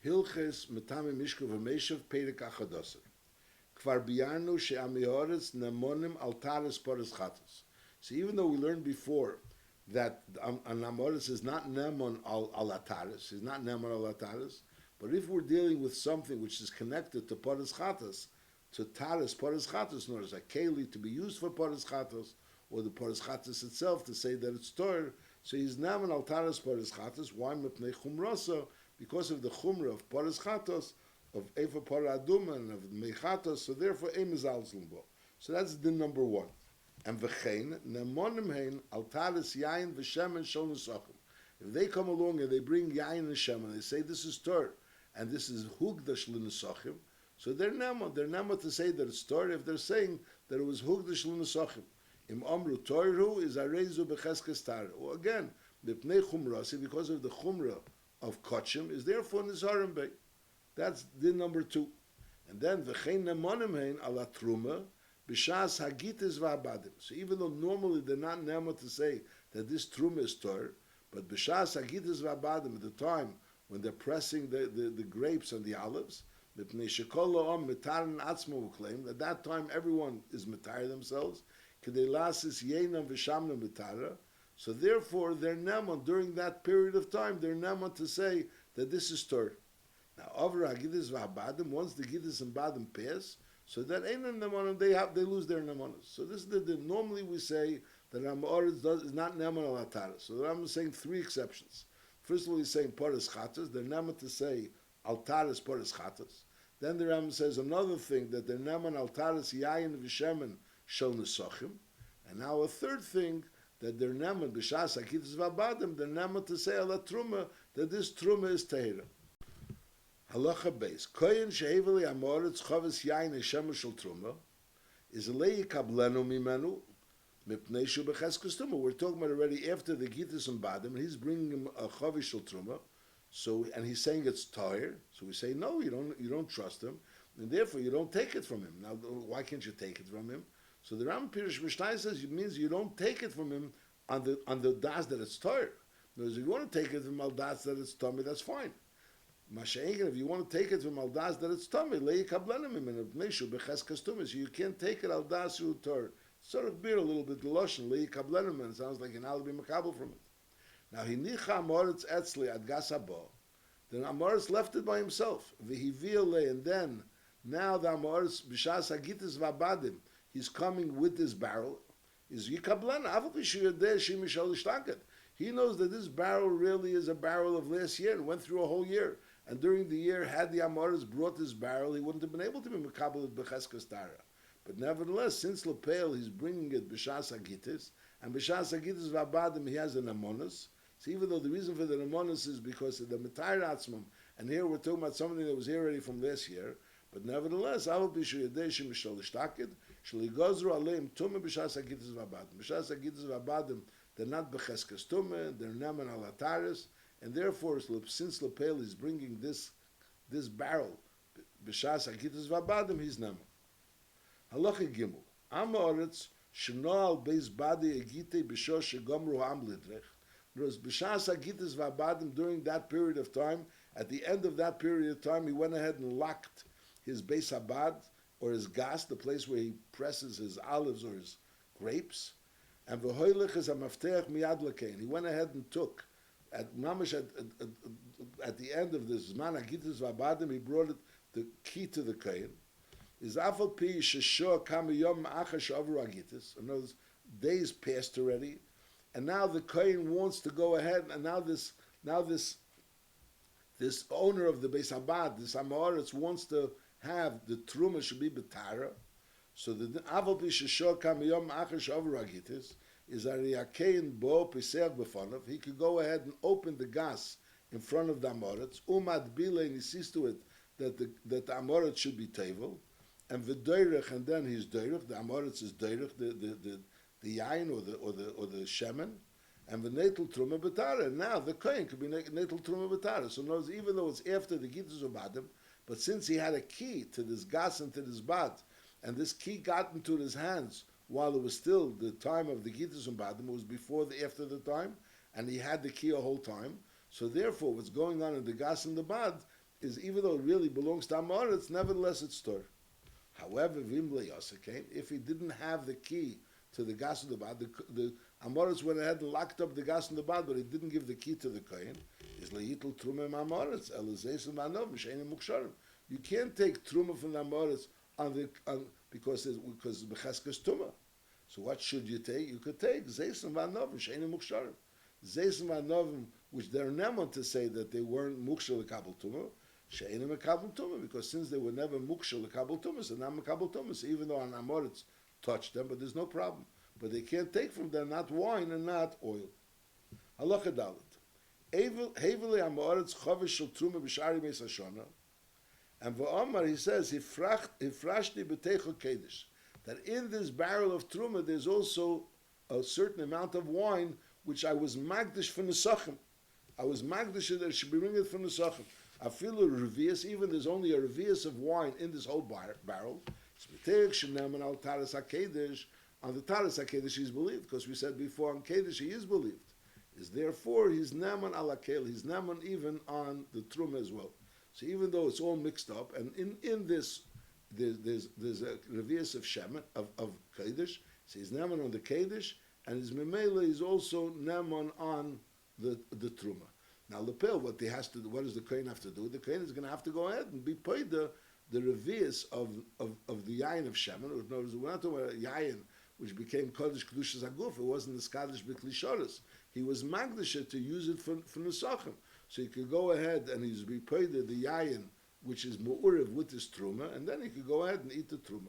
Hilches Metame Mishkav Umoshav Perek Achadoser. Kvar biyarnu she'amihoretz nemonim altaris poris chatos. So even though we learned before that an amoritz is not nemon al ataris, is not nemon al ataris, but if we're dealing with something which is connected to poris chatos, to taris poris chatos, nor as a keli to be used for poris chatos, or the poris chatos itself to say that it's tor, so he's nemon al taris poris chatos. Why mepnei chumrasa? Because of the chumra of poris chatos, of Efa Para Aduma and of Mechatos, so therefore Eim is Alzlumbo. So that's the number one. And V'chein, Nemonim Hein, Altaris Yain V'Shemen Shol Nesachim. If they come along and they bring Yain and Shemen, they say this is Tor, and this is Hugdash L'Nesachim, so they're Nemo to say that it's Tor if they're saying that it was Hugdash L'Nesachim. Im Amru Torhu is Arezu B'Cheskes Tar. Or again, B'Pnei Chumrasi, because of the Chumra of Kotchim, is therefore Nizarim Bey. That's the number two. And then v'chein nemonim hein ala truma b'shas hagitis v'abadim. So even though normally they're not nemo to say that this truma is tor, but b'shas hagitis v'abadim at the time when they're pressing the grapes and the olives, mipnei shekol ha'om mitarin atzmo claim at that time everyone is mitar themselves. Kedei lasis yeinam v'shamna mitara. So therefore they're nemo during that period of time. They're nemo to say that this is tor. Now, over Agidis Vabadim, once the Gidis and Badim pass, so that ain't a Nemonim, they lose their Nemonis. So this is normally we say that Amoritz is not Nemon al Ataris. So I'm saying three exceptions. First of all, he's saying Poris Chatas, they're Nemon to say Altaris Poris Chatas. Then the Ram says another thing, that they're Nemon Altaris Yayin V'Shemen Shel Nesachim. And now a third thing, that they're Nemon B'Shas Agidis Vabadim, they're Nemon to say Ala Truma, that this Truma is Tehira. Halacha base. Koyin sheheveli amoritz chavis yain eshem shel truma is a lei kablenu mimenu mipnei shu becheskes truma. We're talking about already after the Gittis and Badim, and he's bringing him a chavis shel truma. So, and he's saying it's tire. So we say no, you don't trust him, and therefore you don't take it from him. Now, why can't you take it from him? So the Ram Pirish Mishnah says it means you don't take it from him on the das that it's tire. In other words, if you want to take it from al das that it's tummy, that's fine. If you want to take it from Aldas that it's tummy, lay kablanim in a meshu becheskes tummy. So you can't take it Aldas ru tor. Sort of beer a little bit the lashon lay kablanim, and it sounds like an alibi makabel from it. Now he nicha amoritz etzli ad gasabo. Then Amoritz left it by himself. V'hivile, and then now the Amoritz b'shas hagitis vabadim. He's coming with this barrel. Is yikablan aval b'shiyadeh shimishal ishtaket. He knows that this barrel really is a barrel of last year and went through a whole year. And during the year, had the Amoritz brought this barrel, he wouldn't have been able to be Mekabel at Becheskes Tara. But nevertheless, since Lepel, he's bringing it B'Shas Hagitis, and B'Shas Hagitis Vabadim, he has an Amonis. So even though the reason for the Amonis is because of the Metayr Atzmam, and here we're talking about something that was here already from this year, but nevertheless, Aval B'Shu Yadeshim Mishal Ishtakid, Shali Gozru Aleim Tumah B'Shas Hagitis Vabadim. B'Shas Hagitis Vabadim, they're not Becheskes Tumah, they're Neman Alataris, and therefore, since Lepel is bringing this barrel, b'shas hagitas vabadim, he's nema. Halacha gimel. Amoritz shenoal beis badi egite b'shosh shegomru ha'am lidrech. Whereas b'shas hagitas vabadim, during that period of time, at the end of that period of time, he went ahead and locked his beis habad, or his gas, the place where he presses his olives or his grapes, and v'hoylech is a mafteach miyad lakein. He went ahead and took at mamish at the end of this Zman Hagitis Vabadim, he brought the key to the kain. Is afal pi sheshor kam yom achash avru Hagitis. In other words, days passed already, and now the kain wants to go ahead, and now this owner of the Beis Habad, this Amoritz, wants to have the truma should be betara. So the afal pi sheshor kam yom achash avru Hagitis is a riakein bo piser b'fonav. He could go ahead and open the gas in front of the Amoritz. Umad bile, and he sees to it that the Amoritz should be tevel, and v'doirech, and then he's doirech. The Amoritz is doirech, the yain or the shemen, and the netel truma betara. Now the kohen could be netel truma betara. So notice, even though it's after the gittus of Adam, but since he had a key to this gas and to this bad, and this key got into his hands while it was still the time of the Gittus and Badim, it was before after the time, and he had the key a whole time. So therefore, what's going on in the Gas and the Bad, is even though it really belongs to Amoritz, nevertheless it's Torah. However, Vimle Yasa came, if he didn't have the key to the gas of the bad, the Amoritz went ahead and locked up the gas in the bad, but he didn't give the key to the Kohen. Is Leitl Truma Amoritz, Elizes Manov, Mishane Muksharim. You can't take Truma from the Amoritz because Becheskas Tuma. So what should you take? You could take Zeis Manov, Mishane Muksharim. Zeis Manov, which they're nemon to say that they weren't Mukshal Kabul Tuma. She'enim Mekabel Tumah, because since they were never Mukshal Kabel Tumah, so now Mekabel Tumah, so even though an Amoritz touched them, but there's no problem. But they can't take from them not wine and not oil. Halacha Dalet. Hevele Amoritz Chovish Shel Truma B'Shari Meis Hashana. And V'Omar, he says, Hifrashti B'Teichel Kedesh. That in this barrel of Truma, there's also a certain amount of wine, which I was Magdish from the Sachem. I was Magdish that it should be ringed from the Sachem. I feel a revius, even there's only a revius of wine in this whole barrel. On the Taras HaKedesh he's believed, because we said before on Kedesh he is believed. Is therefore he's Naman ala Kel, he's Naman even on the Truma as well. So even though it's all mixed up, and in this there's a revius of Shemen, of Kedesh, so he's Naman on the Kedesh, and his Memela is also Naman on the Truma. Now, Lepel, what does the Kohen have to do? The Kohen is going to have to go ahead and be paid the revius of the yayin of Shemen. In other words, we're not talking about yayin, which became Kodesh Kedushas Aguf. It wasn't the Skadish B'Klishoris. He was Magdasha to use it for Nusachim. So he could go ahead and he's be paid the yayin, which is Mu'uriv with his Truma, and then he could go ahead and eat the Truma.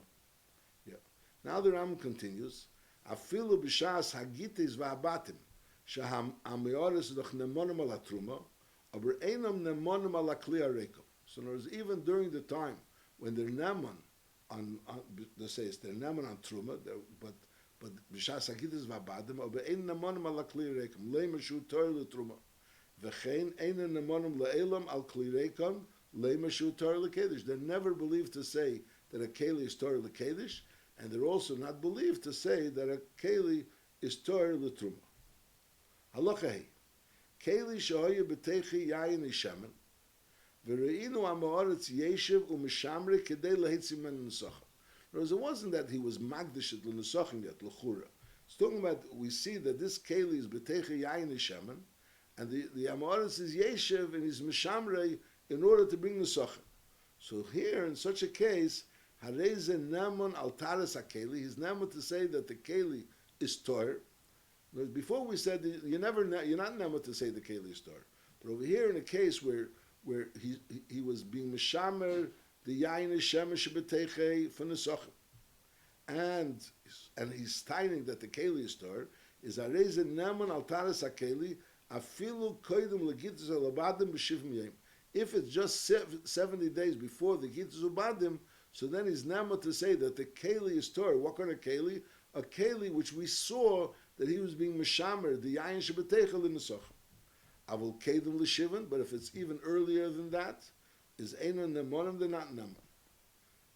Yeah. Now the Ram continues, Afilu b'shas hagitis v'abatim, Shaham Ameoris doch nemonim ala Truma, aber einam nemonim ala Kli Arekom. So in other words, even during the time when they're nemon on they say it's they're nemon on Truma, but b'shas hagitis v'abatim, aber ein nemonim ala Kli Arekom, leimer shu toil le Truma, v'chein ein nemonim le'elam al Kli Arekom, leimer shu toil le Kedesh. They're never believed to say that a keli is toil le Kedesh, and they're also not believed to say that a keli is toil le Truma. Halacha hei, keli shehoye b'teichi yayin ishemen, v're'inu ha'ma'aretz yeshiv u'mishamre kedei lehitzim men nesachim. In other words, it wasn't that he was magdish at l'nesachim yet, l'chura. It's talking about, we see that this keli is b'teichi yayin ishemen, and the ha'ma'aretz is yeshiv and is mishamre in order to bring nesachim. So here, in such a case, hareze nemon al taras ha'keli, he's nemon to say that the keli is tor. Before we said that you're not nemon to say the keli is tor. But over here in a case where he was being mishamer the yayin shemesh b'teichei for nesachim, and he's timing that the keli is tor, is hareze nemon al taras ha'keli afilu koydem legitus alabadim b'shivim yom. If it's just 70 days before the gitus ubadim, so then he's nemon to say that the keli is tor. What kind of keli? A keli which we saw that he was being mishamer, the yayin shebeteichel in the sochim. Avol kedem l'shivan, but if it's even earlier than that, is einon nemonim, they're not nemon.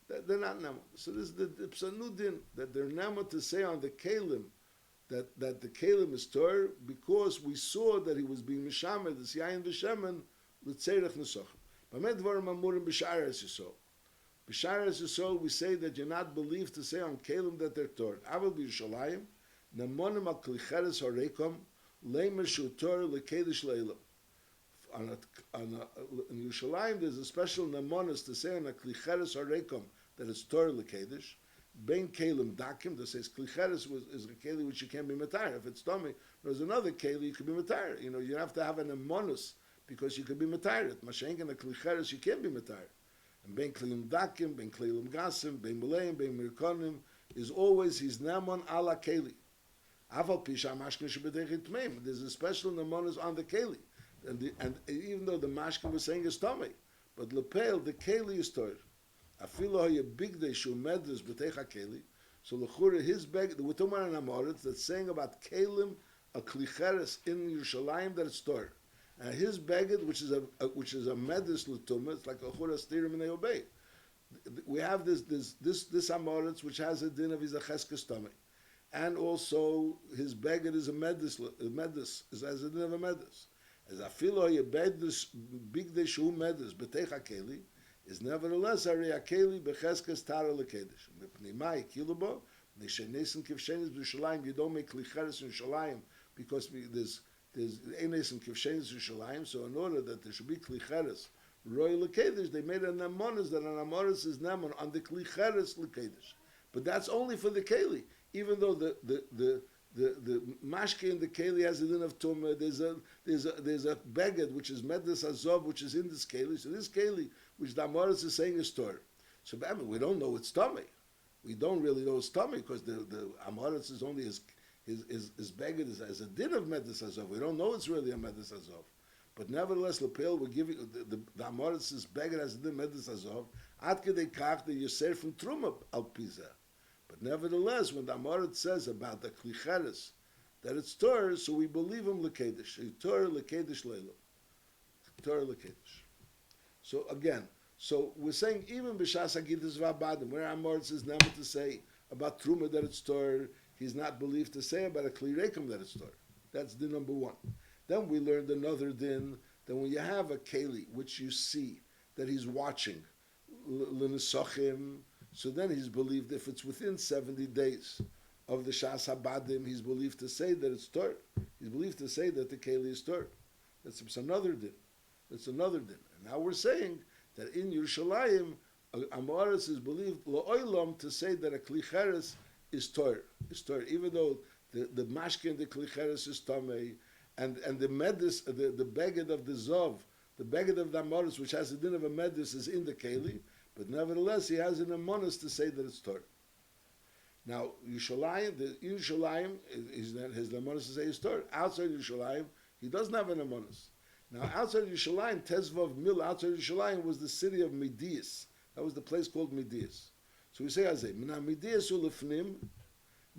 They're not nemon. So this is the psanudin, that they're nemon to say on the kelim, that the kelim is tor, because we saw that he was being mishamer, this yayin v'shemen, l'tzerech nesochim. B'med dvarim amurim b'shar es yisol. B'shar es yisol, we say that you're not believed to say on kelim that they're tor. Avol b'Yerushalayim, nemonim al klicheres harekom, leimer shu tor lekedesh leilam. In Yerushalayim, there's a special nemonis to say on a klicheres harekom that it's tor lekedesh. Ben kelim dakim, that says klicheres is a keli which you can't be matayr. If it's tummy, there's another keli you could be matayr. You have to have an nemonis because you could be matayr. Mashenk and a klicheres you can't be matayr. And ben kelim dakim, ben kelim gasim, ben meleim, ben mirkonim is always his nemon ala keli. Aval pisha mashkin shebedechit tmeim. There's a special nemonis on the keli, and even though the mashkin was saying is tummy, but lepel the keli is tor. Afilo haye big day shu medres b'teich keli. So lechura his beg the Wutumar and Amoritz that's saying about kelim a klicheres in Yerushalayim that it's tor. And his beged, which is a medres l'tumah, it's like a chura stirim and they obey. We have this Amoritz which has a din of his acheskes stomach, and also his beged is a medres, has a din of a medres, As afilo yebed this big day shu medus betecha keli is nevertheless ari akeli becheskes tara lekedish. Mepnimai kilubo nishenesen kivshenis b'Yerushalayim. You don't make klicheres in Yerushalayim because there's einesen kivshenis in Yerushalayim. So in order that there should be klicheres roy lekedish, they made an amonis that an amonis is naman on the klicheres lekedish. But that's only for the keli. Even though the mashke in the keli has a din of tumah, there's a beged which is medes azov which is in this keli. So this keli which the amoris is saying is tor. So we don't know it's tummy. We don't really know it's tummy because the amoris is only his beged is as a din of medes azov. We don't know it's really a medes azov. But nevertheless, lepel will give you the amoris is beged as a din medes azov. Ad kedei kach the yoser from truma al pizah. But nevertheless, when the Amorit says about the klicheres that it's Torah, so we believe him lekedish. Torah lekedish leilo. Torah lekedish. So again, so we're saying even b'shas hagidus v'abadim, where Amorit says never to say about truma that it's Torah, he's not believed to say about a klirekum that it's Torah. That's din number one. Then we learned another din that when you have a keli which you see that he's watching l'nesachim. So then he's believed if it's within 70 days of the Shas Habadim, he's believed to say that it's Torah. He's believed to say that the Keli is Torah. That's another din. That's another din. And now we're saying that in Yerushalayim, Amoris is believed Lo'olam to say that a Klicheres is Torah. Is Torah. Even though the Mashke and the Klicheres is Tamei, and the Medis, the Beged of the Zov, the Beged of the Amoris, which has the din of a Medis, is in the Keli. But nevertheless, he has an amonis to say that it's Torah. Now, Yerushalayim, his amonis to say it's Torah. Outside Yerushalayim, he doesn't have an amonis. Now, outside Yerushalayim, Tezvav Mil, outside Yerushalayim was the city of Midias. That was the place called Midias. So we say, Mina Midias ulefnim,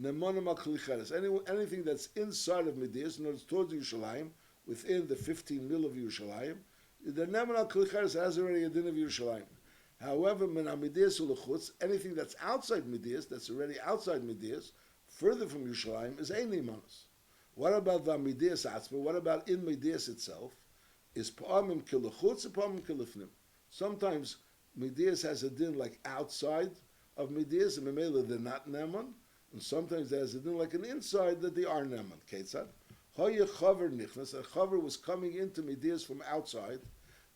nemonim al-klicheres. Anything that's inside of Midias, in other words, towards Yerushalayim, within the 15 mil of Yerushalayim, the nemonim al-klicheres has already a din of Yerushalayim. However, anything that's outside Midias, that's already outside Midias, further from Yerushalayim, is Ein Imanos. What about the Midias Atzma? What about in Midias itself? Is Pa'amim Kilachutz or Pa'amim Kilifnim? Sometimes Midias has a din like outside of Midias, and Memela they're not Neman, and sometimes there's a din like an inside that they are Neman. Ketzad? Hoye Chaver Nichnas, a Chaver was coming into Midias from outside.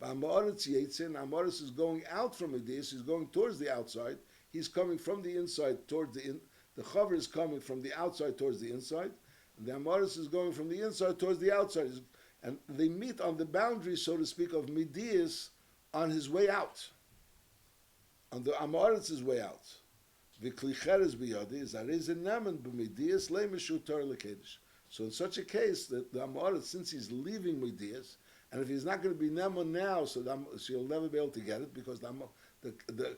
Amoritz Yetzin, Amoritz is going out from Midias, he's going towards the outside, he's coming from the inside towards the Chaver is coming from the outside towards the inside, and the Amoritz is going from the inside towards the outside. And they meet on the boundary, so to speak, of Midias on his way out, on the Amoritz's way out. V'klicheres biyadi is ariz enamen b'Midias le'mishu Torah lekedish. So in such a case, that the Amoritz, since he's leaving Midias, and if he's not going to be Nemo now, so he'll never be able to get it because the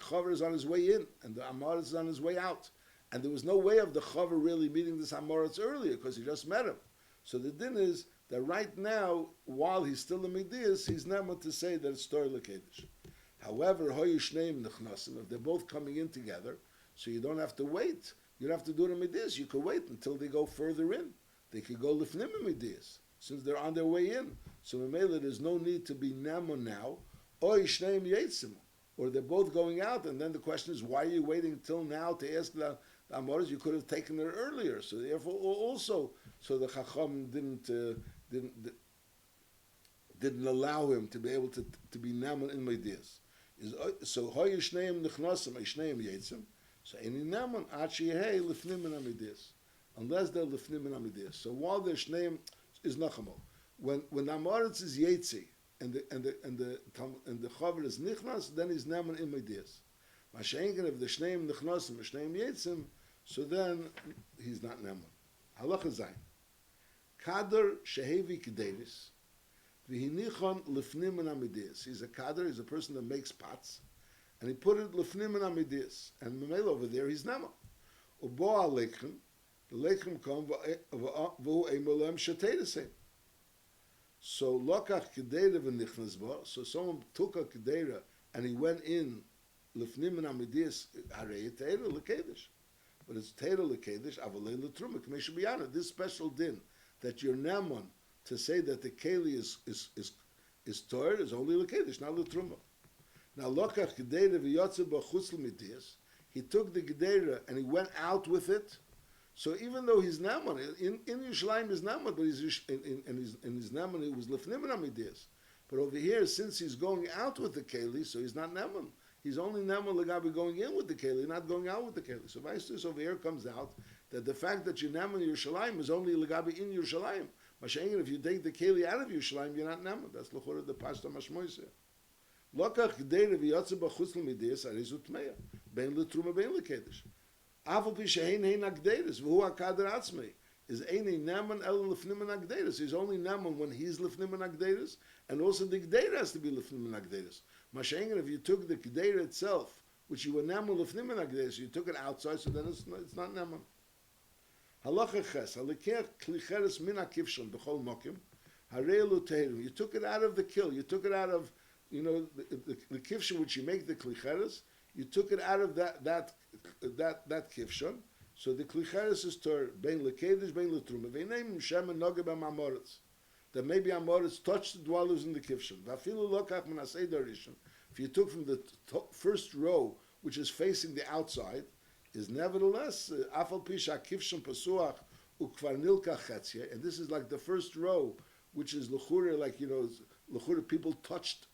Chaver is on his way in and the Amoritz is on his way out. And there was no way of the Chaver really meeting this Amoritz earlier because he just met him. So the din is that right now, while he's still in Midias, he's Nemo to say that it's Torah Lekedish. However, Hoyu Shneim Nechnasim, if they're both coming in together, so you don't have to wait. You don't have to do it in Midias. You could wait until they go further in. They could go Lifnim in Midias since they're on their way in. So Memela, there's no need to be Nemo now, or Yishneim Yetzim, or they're both going out, and then the question is, why are you waiting until now to ask the Amoris? You could have taken it earlier. So therefore, also, so the Chacham didn't allow him to be able to be Nemo in Medias. So Hoy Yishneim Nechnasim, Yishneim Yetzim, so any Nemo, Achi Hey, Lifnim in Amidias, unless they're Lifnim in Amidias. So while the Shneim is Nachamo. When Amoritz is Yetzi and the Chaver is Nichnas, then he's Neman in Medias. Mashenken, if the Shneim Nichnasim and Shneim Yetzim, so then he's not Neman. Halacha Zayin. Kader Shehevi Kederis, V'hinichon Lifnim in Amidias. He's a Kader, he's a person that makes pots, and he put it Lifnim in Amidias. And Memel over there, he's Neman. Ubo Aleichem, the Leichem come, V'hu Eimolem Shatei the same. So lokach kedera v'nichnas ba. So someone took a kedera and he went in lefnim and amidias harei teira lekedish, but it's teira lekedish avalei letruma k'mei biyana. This special din that you're nemon to say that the keli is tor is only l'kedesh, not l'truma. Now lokach gedeira v'yotze b'chutz l'midias. He took the gedeira and he went out with it. So even though he's naman in Yerushalayim is naman, but he's in his naman he was lefnim midias. But over here, since he's going out with the keli, so he's not naman. He's only naman legabi going in with the keli, not going out with the keli. So Vaistus over here comes out that the fact that you're naman Yerushalayim is only legabi in Yerushalayim. Mashiach, if you take the keli out of Yerushalayim, you're not naman. That's l'chora the pasta mashmoiseh. Lokach gdeira v'yotze b'chutz l'midias arizu tmeya bein l'truma bein l'kedesh. Afal pi shehein hein agdeiris v'hu akader atzmei is ein naman el lefnim and agdeiris. He's only naman when he's lefnim and agdeiris, and also the gdeira has to be lefnim and agdeiris. Mashiach, if you took the gdeira itself, which you were naman lefnim and agdeiris, you took it outside, so then it's not naman. Halacha ches halekech klicheres min akivshon b'chol mokim harei lo tehirim. You took it out of the kill. You took it out of the kivshon which you make the klicheres. You took it out of that kivshon. So the klicheres is tor bein lekedesh bein letruma. V'neim shem and noge b'mamoritz. That maybe amoritz touched the dwellers in the kivshon. V'afilu lokach min asei darishon. If you took from the first row, which is facing the outside, is nevertheless afal pisha kivshon pasuach ukvar nilka chetzia, and this is like the first row, which is l'chure, like l'chure people touched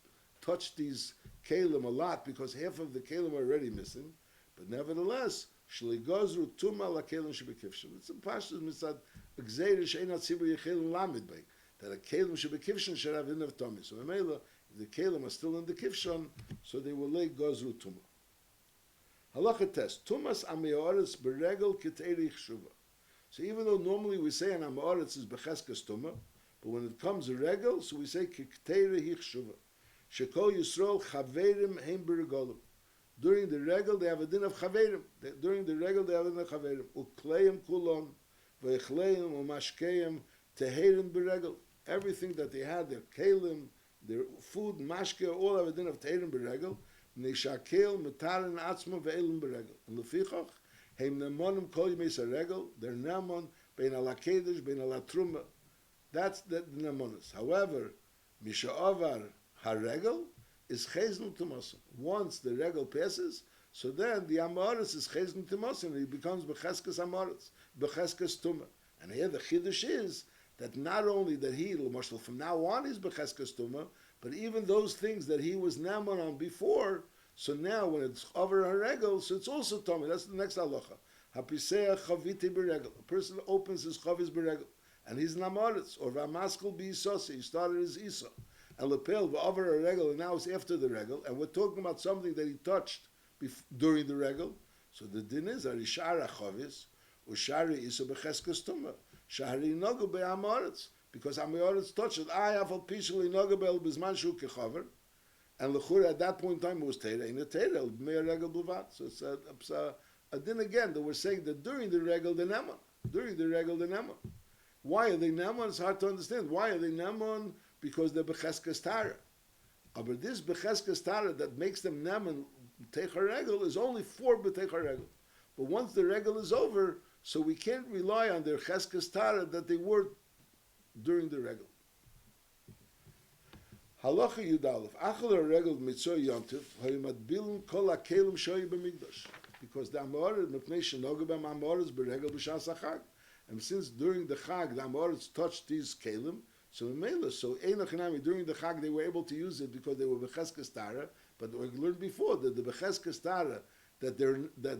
these kalim a lot because half of the kalim are already missing, but nevertheless shligozru tuma la kalim shebekivshon. It's a pashtus mitzad gzeir she'enat tzibur yechelim lamid bay, that a kalim shebekivshon should have enough tummy. So Mamela, if the kalim are still in the kivshon, so they will lay gozru tuma. Halacha test tumas ameoretz beregel k'teirich shuva. So even though normally we say an ameoretz is becheskes tuma, but when it comes a regel, so we say k'teirich shuva. Shekol Yisrael chaverim heim beregolim. During the regel they have a din of chaverim. During the regel they have a din of chaverim. Ukleim kulon v'echleim umashkeim teherim beregel. Everything that they had, their kelim, their food, mashke, all have a din of teherim beregel. Nishakel metarin atzma ve'elim beregel. And lefichach heim nemonim kol yimeis regel. They're nemon bein ala kedesh bein ala truma. That's the nemonis. However, misha'avar haregel is chesnu tumasim. Once the regel passes, so then the amoritz is chesnu tumasim, and it becomes becheskes amoritz, becheskes tuma. And here the chiddush is that not only that he, l'mashal, from now on is becheskes tuma, but even those things that he was naman on before, so now when it's over haregel, so it's also tuma. That's the next halacha. Hapiseach chaviti beregel. A person opens his chavis beregel, and he's an amoritz, or v'amaskal b'isose, he started his isa. And lepel over a regel, and now it's after the regel, and we're talking about something that he touched during the regel. So the din is arishara chavis ushari isa becheskes tuma shari nogu be'amoritz, because amoritz touched it. I have a pishul inogabel bizman shu kechaver, and lechura at that point in time it was teira in a teira mei regel b'vat. So it's a din again that we're saying that during the regel the neman, Why are they neman? It's hard to understand. Why are they neman? Because they're becheskes tara. But this becheskes tara that makes them neman teich regel is only for b'teich regel. But once the regel is over, so we can't rely on their cheskes tara that they were during the regel. Halacha Yudalef achal regel mitzvah yontif hayimadbilin kol hakelim shoyi b'migdash, because the amoritz mepnei shenoga b'am amoritz b'regel b'shas hachag, and since during the chag the amoritz touched these kelim, so einachinami during the chag they were able to use it because they were becheskes tara. But we learned before that the becheskes tara that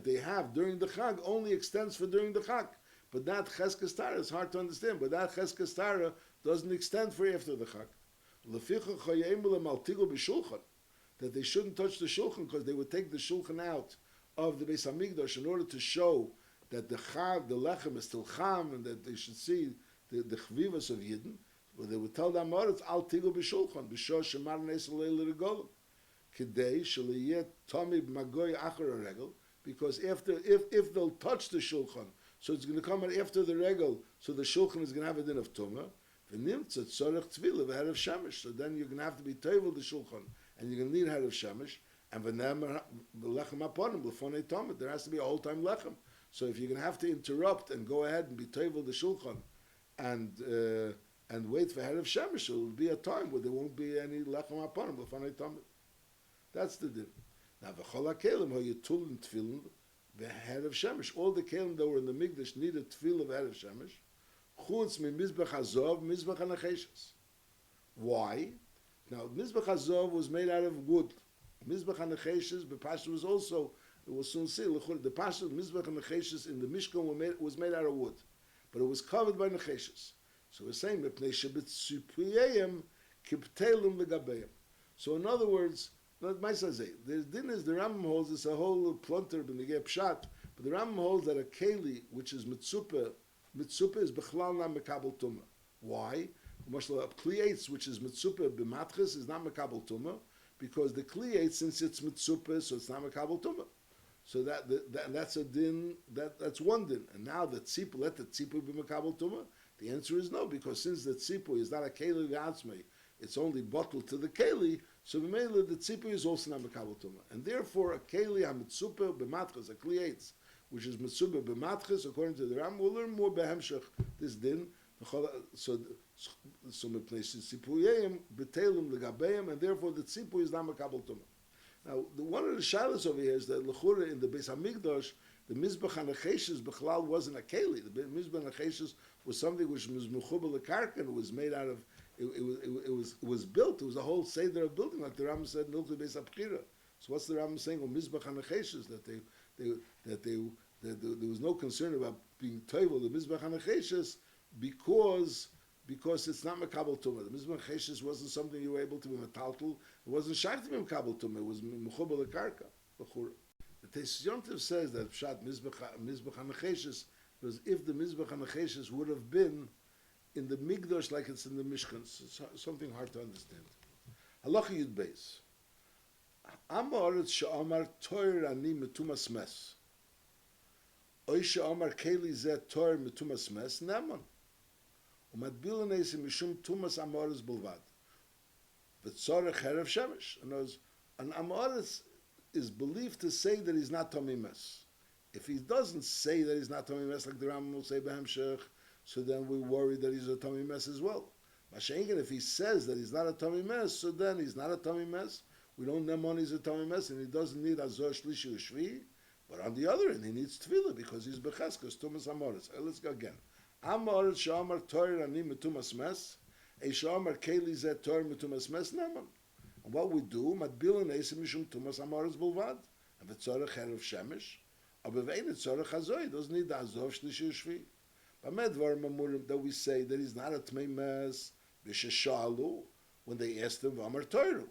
they have during the chag only extends for during the chag. But that cheskes tara is hard to understand. But that cheskes tara doesn't extend for after the chag. That they shouldn't touch the shulchan because they would take the shulchan out of the Beis Hamikdash in order to show that the chag, the lechem is still cham, and that they should see the chvivas of Yidden. Well, they would tell the Amoritz, Al tigu b'shulchan, b'shor shemar neis leil regolim. Kidei sheliyeh tomi b'magoy achar regel, because after, if they'll touch the shulchan, so it's going to come after the regel, so the shulchan is going to have a din of tumah, v'nimtza tzorech tvila v'herav shemesh, so then you're going to have to be toivel the shulchan, and you're going to need herav shemesh, and v'nemer lechem aponim, l'fonei tomah, there has to be a whole time lechem. So if you're going to have to interrupt and go ahead and be toivel the shulchan, and and wait for Erev Shemesh, it will be a time where there won't be any lechem upon him. That's the din. Now v'chol hakelim ho yitulin tefillin v'Erev Shemesh. All the kelim that were in the Mikdash needed tefillin of Erev Shemesh. Chutz mi mizbech hazov, mizbech hanacheshes. Why? Now mizbech hazov was made out of wood. Mizbech hanacheshes, b'pashto was also. It will soon see the pashto mizbech hanacheshes in the Mishkan was made out of wood, but it was covered by nacheshes. So we're saying mepnei shebetzipuyayim kiptelum legabeim. So in other words, the din is the Rambam holds it's a whole plunter b'negei pshat, but the Rambam holds that a keli which is mitzupah is bechlal not mekabel tumah. Why? Kliates which is mitzupah b'matches is not mekabel tumah because the kliates since it's mitzupah so it's not mekabel tumah. So that's a din. That's one din. And now the tzipu, let the tzipu be mekabel tumah. The answer is no, because since the tzipu is not a keli v'atzmei, it's only bottled to the keli. So the tzipu is also not mekabel tumah, and therefore a keli hamitzupa b'matches, a kliates, which is mitzupa b'matches, according to the Ram, we'll learn more behemshach this din. So mepnei tzipuyim b'telum legabeim, and therefore the tzipu is not mekabel tumah. Now, one of the shilas over here is that l'chura in the Beis Hamikdash, the mizbech hanacheshes b'chlal wasn't a keli. The mizbech hanacheshes was something which was mechubel lekarka, and it was made out of. It was built. It was a whole seder of building, like the Rambam said in Ilchei Beis Abchira. So what's the Rambam saying on mizbech hanacheshes that there was no concern about being toivel the mizbech hanacheshes because it's not mekabel tumah. The mizbech hanacheshes wasn't something you were able to be metaltal. It wasn't shaykh to be mekabel tumah. It was mechubel lekarka. The Teis Yontiv says that pshat mizbech hanacheshes was if the mizbech hanacheshes would have been in the Migdash like it's in the Mishkan. It's something hard to understand. Halacha Yud Beis. Amar she'amar toir ani metumas mes. Oy she'amar keli zeh toir metumas mes neman. Umatbil neisi mishum tumas amoris bulvad. V'tzorech Erev Shemesh. An amoris is believed to say that he's not Tomei Mes. If he doesn't say that he's not Tomei Mes, like the Rambam will say Behemshech, so then we worry that he's a Tomei Mes as well. Mashenkin, if he says that he's not a Tomei Mes, so then he's not a Tomei Mes. We don't know he's a Tomei Mes, and he doesn't need Azor Shlishi Ushvi. But on the other hand, he needs Tefillah because he's Becheskas, Tumas Amoris. Let's go again. Amoris Shamar Torah Ani Metumas Mes, a Shamar Keli Zet Torah Metumas Mes Neman. And what we do, Matbil and Esim Mishum Tumas Amoris Bulvad, and V'tzorech Erev Shemesh, aber ve'ein Tzorech Hazoi, he doesn't need the Azor Shlishi Ushvi. That we say that he's not a Tmei Mes, V'sheshalu, when they asked him, V'amar Torah.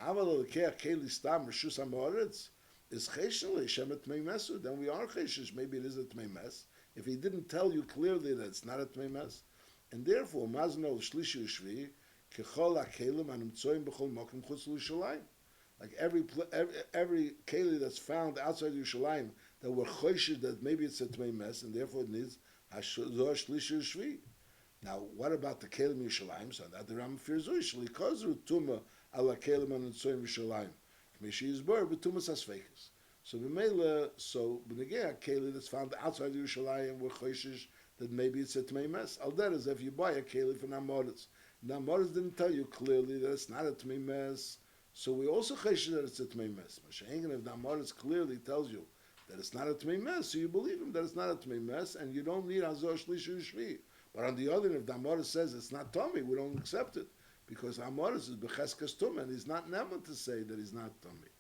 Aval Lekeach Keli Stam Rishus Amoritz, is Cheshen Le'Shem a Tmei Mesu, then we are Cheshish, maybe it is a Tmei Mes. If he didn't tell you clearly that it's not a Tmei Mes, and therefore, Mazno Shlishi Ushvi, Kechol HaKelim Anumtsoim B'chol Mokim Chutz L'Yushalayim. Like every keli that's found outside Yerushalayim that were choishes that maybe it's a Tmei Mes, and therefore it needs Hashor Shlishi Ushvi. Now, what about the kelim Yerushalayim? So that the Rambam fears Ushli Kozru Tuma Ala Kelim Anumtsoim Yerushalayim. K'mishi Yizbor B'Tumas Asfeikas. So b'meila, b'negei keli that's found outside Yerushalayim were choishes that maybe it's a Tmei Mes. Al that is if you buy a keli for Namoritz. Namoritz didn't tell you clearly that it's not a Tmei Mes, so we also choishes that it's a Tmei Mes. Mashenkin, if Namoritz clearly tells you that it's not a Tmei Mes, so you believe him that it's not a Tmei Mes, and you don't need Azor Shlishi Ushvi. But on the other hand, if Namoritz says it's not Tomei, we don't accept it, because Namoritz is Becheskas Tumah, and he's not Neman to say that he's not Tomei.